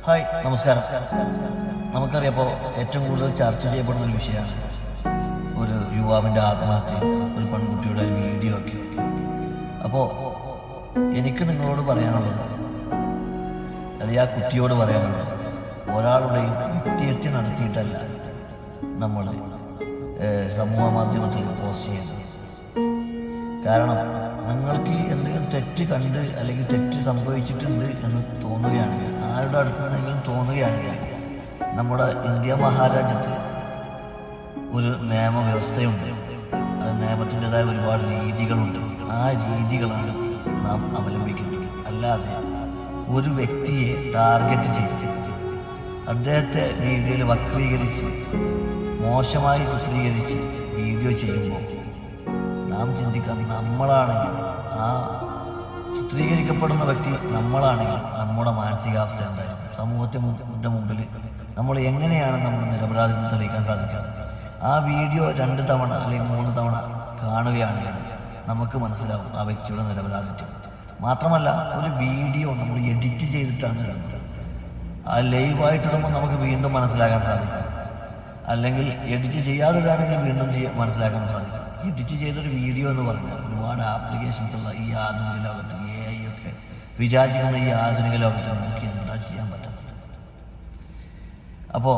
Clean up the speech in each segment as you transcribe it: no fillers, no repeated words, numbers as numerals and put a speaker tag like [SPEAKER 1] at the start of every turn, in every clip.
[SPEAKER 1] Hi, നമസ്കാരം. നമുക്കറിയപ്പോൾ ഏറ്റവും കൂടുതൽ ചർച്ച ചെയ്യപ്പെടുന്ന ഒരു വിഷയമാണ് ഒരു യുവാവിൻ്റെ ആത്മഹത്യ, ഒരു പെൺകുട്ടിയുടെ വീഡിയോ ഒക്കെ. അപ്പോൾ എനിക്ക് നിങ്ങളോട് പറയാനുള്ളത്, അല്ലെങ്കിൽ ആ കുട്ടിയോട് പറയാനുള്ളത്, ഒരാളുടെയും വ്യക്തിഹത്യ നടത്തിയിട്ടല്ല നമ്മൾ സമൂഹ മാധ്യമത്തിൽ പോസ്റ്റ് ചെയ്യുന്നത്. കാരണം നിങ്ങൾക്ക് എന്തെങ്കിലും തെറ്റ് കണ്ട് അല്ലെങ്കിൽ തെറ്റ് സംഭവിച്ചിട്ടുണ്ട് എന്ന് തോന്നുകയാണെങ്കിൽ, ആരുടെ അടുത്ത് നിന്നെങ്കിലും തോന്നുകയാണെങ്കിൽ, നമ്മുടെ ഇന്ത്യ മഹാരാജ്യത്ത് ഒരു നിയമവ്യവസ്ഥയുണ്ട്. അത് നിയമത്തിൻ്റെതായ ഒരുപാട് രീതികളുണ്ട്. ആ രീതികളാണ് നാം അവലംബിക്കുന്നത്. അല്ലാതെ ഒരു വ്യക്തിയെ ടാർഗറ്റ് ചെയ്ത് അദ്ദേഹത്തെ വീഡിയോയിൽ വക്രീകരിച്ച് മോശമായി ചിത്രീകരിച്ച് വീഡിയോ ചെയ്യുമ്പോൾ നാം ചിന്തിക്കാം, നമ്മളാണെങ്കിൽ, ആ ചിത്രീകരിക്കപ്പെടുന്ന വ്യക്തി നമ്മളാണെങ്കിൽ നമ്മുടെ മാനസികാവസ്ഥ എന്തായിരിക്കും? സമൂഹത്തിൻ്റെ മുമ്പിൽ നമ്മൾ എങ്ങനെയാണ് നമ്മുടെ നിരപരാധിത്വം തെളിയിക്കാൻ സാധിക്കുക? ആ വീഡിയോ 2 തവണ അല്ലെങ്കിൽ 3 തവണ കാണുകയാണെങ്കിൽ നമുക്ക് മനസ്സിലാവും ആ വ്യക്തിയുടെ നിരപരാധിത്വം. മാത്രമല്ല, ഒരു വീഡിയോ നമ്മൾ എഡിറ്റ് ചെയ്തിട്ടാണ് ഇടുന്നത്. ആ ലൈവായിട്ടിടുമ്പോൾ നമുക്ക് വീണ്ടും മനസ്സിലാക്കാൻ സാധിക്കും. അല്ലെങ്കിൽ എഡിറ്റ് ചെയ്യാതിടാണെങ്കിൽ വീണ്ടും മനസ്സിലാക്കാൻ സാധിക്കും. എഡിറ്റ് ചെയ്തൊരു വീഡിയോ എന്ന് പറഞ്ഞാൽ ഒരുപാട് ആപ്ലിക്കേഷൻസ് ഉള്ള ഈ ആധുനിക ലോകത്ത്, AI ഒക്കെ വിചാരിക്കുന്ന ഈ ആധുനിക ലോകത്ത് നമുക്ക് എന്താ ചെയ്യാൻ പറ്റുന്നത്? അപ്പോൾ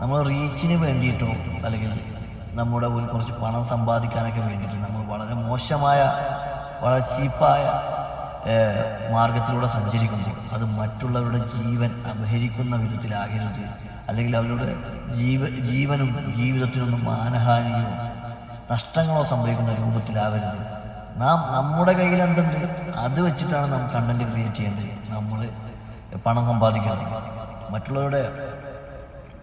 [SPEAKER 1] നമ്മൾ റീച്ചിന് വേണ്ടിയിട്ടോ അല്ലെങ്കിൽ നമ്മുടെ ഒരു കുറച്ച് പണം സമ്പാദിക്കാനൊക്കെ വേണ്ടിയിട്ട് നമ്മൾ വളരെ മോശമായ, വളരെ ചീപ്പായ മാർഗത്തിലൂടെ സഞ്ചരിക്കുമ്പോൾ അത് മറ്റുള്ളവരുടെ ജീവൻ അപഹരിക്കുന്ന വിധത്തിലാകരുത്. അല്ലെങ്കിൽ അവരുടെ ജീവനും ജീവിതത്തിനൊന്നും മാനഹാനിയോ നഷ്ടങ്ങളോ സംഭവിക്കുന്ന രൂപത്തിലാവരുത്. നമ്മുടെ കയ്യിൽ എന്തുണ്ട് അത് വെച്ചിട്ടാണ് നാം കണ്ടന്റ് ക്രിയേറ്റ് ചെയ്യേണ്ടത്. നമ്മൾ പണം സമ്പാദിക്കുന്നത് മറ്റുള്ളവരുടെ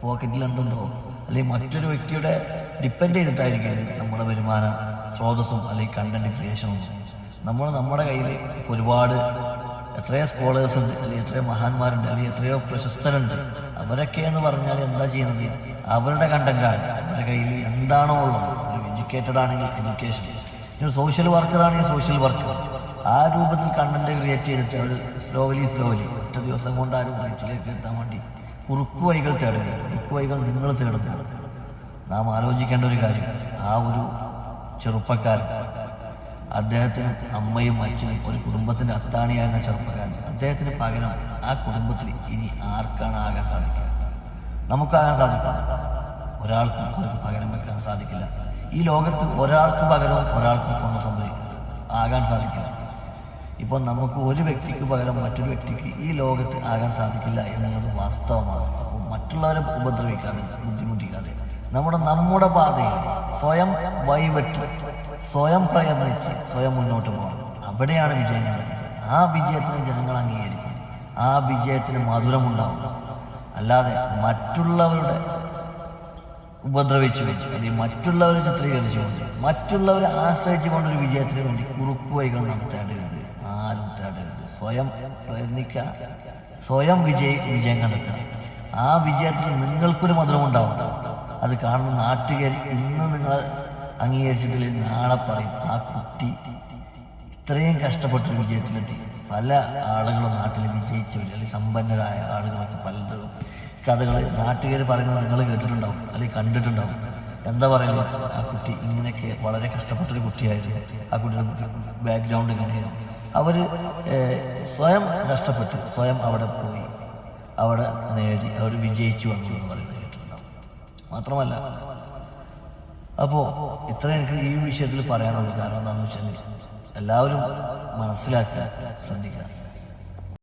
[SPEAKER 1] പോക്കറ്റിൽ എന്തുണ്ടോ അല്ലെങ്കിൽ മറ്റൊരു വ്യക്തിയുടെ ഡിപ്പെൻഡ് ചെയ്തിട്ടായിരിക്കും നമ്മുടെ വരുമാന സ്രോതസ്സും അല്ലെങ്കിൽ കണ്ടന്റ് ക്രിയേഷനും. നമ്മുടെ കയ്യിൽ ഒരുപാട് എത്രയോ സ്കോളേഴ്സ് ഉണ്ട്, അല്ലെങ്കിൽ എത്രയോ മഹാന്മാരുണ്ട്, അല്ലെങ്കിൽ എത്രയോ പ്രശസ്തരുണ്ട്. അവരൊക്കെ എന്ന് പറഞ്ഞാൽ എന്താ ചെയ്യുന്നത്? അവരുടെ കണ്ടന്റാണ്. അവരുടെ കയ്യിൽ എന്താണോ ഉള്ളത്, ഒരു എഡ്യൂക്കേറ്റഡ് ആണെങ്കിൽ എഡ്യൂക്കേഷൻ, ഒരു സോഷ്യൽ വർക്കറാണെങ്കിൽ സോഷ്യൽ വർക്ക്, ആ രൂപത്തിൽ കണ്ടന്റ് ക്രിയേറ്റ് ചെയ്തിട്ട് അവർ സ്ലോലി ഒറ്റ ദിവസം കൊണ്ട് ആരും വയറ്റിലേക്ക് എത്താൻ വേണ്ടി കുറുക്കു വഴികൾ തേടുന്നത്. കുറുക്കു വഴികൾ നിങ്ങൾ തേടുന്നത്. നാം ആലോചിക്കേണ്ട ഒരു കാര്യം, ആ ഒരു ചെറുപ്പക്കാരൻ, അദ്ദേഹത്തിന് അമ്മയും അച്ഛനും ഒരു കുടുംബത്തിൻ്റെ അത്താണിയായിരുന്ന ചെറുപ്പക്കാരൻ, അദ്ദേഹത്തിന് പകരം ആ കുടുംബത്തിൽ ഇനി ആർക്കാണ് ആകാൻ സാധിക്കുക? നമുക്കാകാൻ സാധിക്കാം. ഒരാൾക്കും അവർക്ക് പകരം വെക്കാൻ സാധിക്കില്ല. ഈ ലോകത്ത് ഒരാൾക്ക് പകരവും ഒരാൾക്കും ഒന്നും ആകാൻ സാധിക്കില്ല. ഇപ്പോൾ നമുക്ക് ഒരു വ്യക്തിക്ക് പകരം മറ്റൊരു വ്യക്തിക്ക് ഈ ലോകത്ത് ആകാൻ സാധിക്കില്ല എന്നുള്ളത് വാസ്തവമാണ്. അപ്പോൾ മറ്റുള്ളവരെ ഉപദ്രവിക്കാതെ, ബുദ്ധിമുട്ടിക്കാതെ നമ്മുടെ പാതയിൽ സ്വയം വഴിവെട്ടി, സ്വയം പ്രയത്നിച്ച് സ്വയം മുന്നോട്ട് പോകണം. അവിടെയാണ് വിജയം നടക്കുന്നത്. ആ വിജയത്തിന് ജനങ്ങൾ അംഗീകരിക്കും. ആ വിജയത്തിന് മധുരമുണ്ടാവും. അല്ലാതെ മറ്റുള്ളവരുടെ ഉപദ്രവിച്ചു വെച്ച് അല്ലെങ്കിൽ മറ്റുള്ളവരെ ചിത്രീകരിച്ചുകൊണ്ട്, മറ്റുള്ളവരെ ആശ്രയിച്ചുകൊണ്ടൊരു വിജയത്തിന് വേണ്ടി കുറുക്കു വഴികൾ നാം തേടരുത്. ആരും തേടരുത്. സ്വയം പ്രയത്നിക്കുക, സ്വയം വിജയം കണ്ടെത്തുക. ആ വിജയത്തിൽ നിങ്ങൾക്കൊരു മധുരമുണ്ടാവും. അത് കാണുന്ന നാട്ടുകാർ ഇന്ന് നിങ്ങൾ അംഗീകരിച്ചിട്ടില്ല, നാളെ പറയും ആ കുട്ടി ഇത്രയും കഷ്ടപ്പെട്ടൊരു വിജയത്തിലെത്തി. പല ആളുകളും നാട്ടിൽ വിജയിച്ചു, അല്ലെങ്കിൽ സമ്പന്നരായ ആളുകളൊക്കെ പലരും കഥകൾ നാട്ടുകാർ പറയുന്നത് നിങ്ങൾ കേട്ടിട്ടുണ്ടാവും അല്ലെങ്കിൽ കണ്ടിട്ടുണ്ടാവും. എന്താ പറയുക, ആ കുട്ടി ഇങ്ങനെയൊക്കെ വളരെ കഷ്ടപ്പെട്ടൊരു കുട്ടിയായിരുന്നു, ആ കുട്ടിയുടെ ബാക്ക്ഗ്രൗണ്ട് ഇങ്ങനെയായിരുന്നു, അവർ സ്വയം കഷ്ടപ്പെട്ട് സ്വയം അവിടെ പോയി, അവിടെ നേടി, അവർ വിജയിച്ചു വന്നു എന്ന് പറയുന്നത് കേട്ടിട്ടുണ്ടാവും. മാത്രമല്ല, അപ്പോൾ ഇത്ര എനിക്ക് ഈ വിഷയത്തിൽ പറയാനുള്ളൂ. കാരണം എന്താണെന്ന് വെച്ചാൽ എല്ലാവരും മനസ്സിലാക്കാൻ ശ്രദ്ധിക്കുക.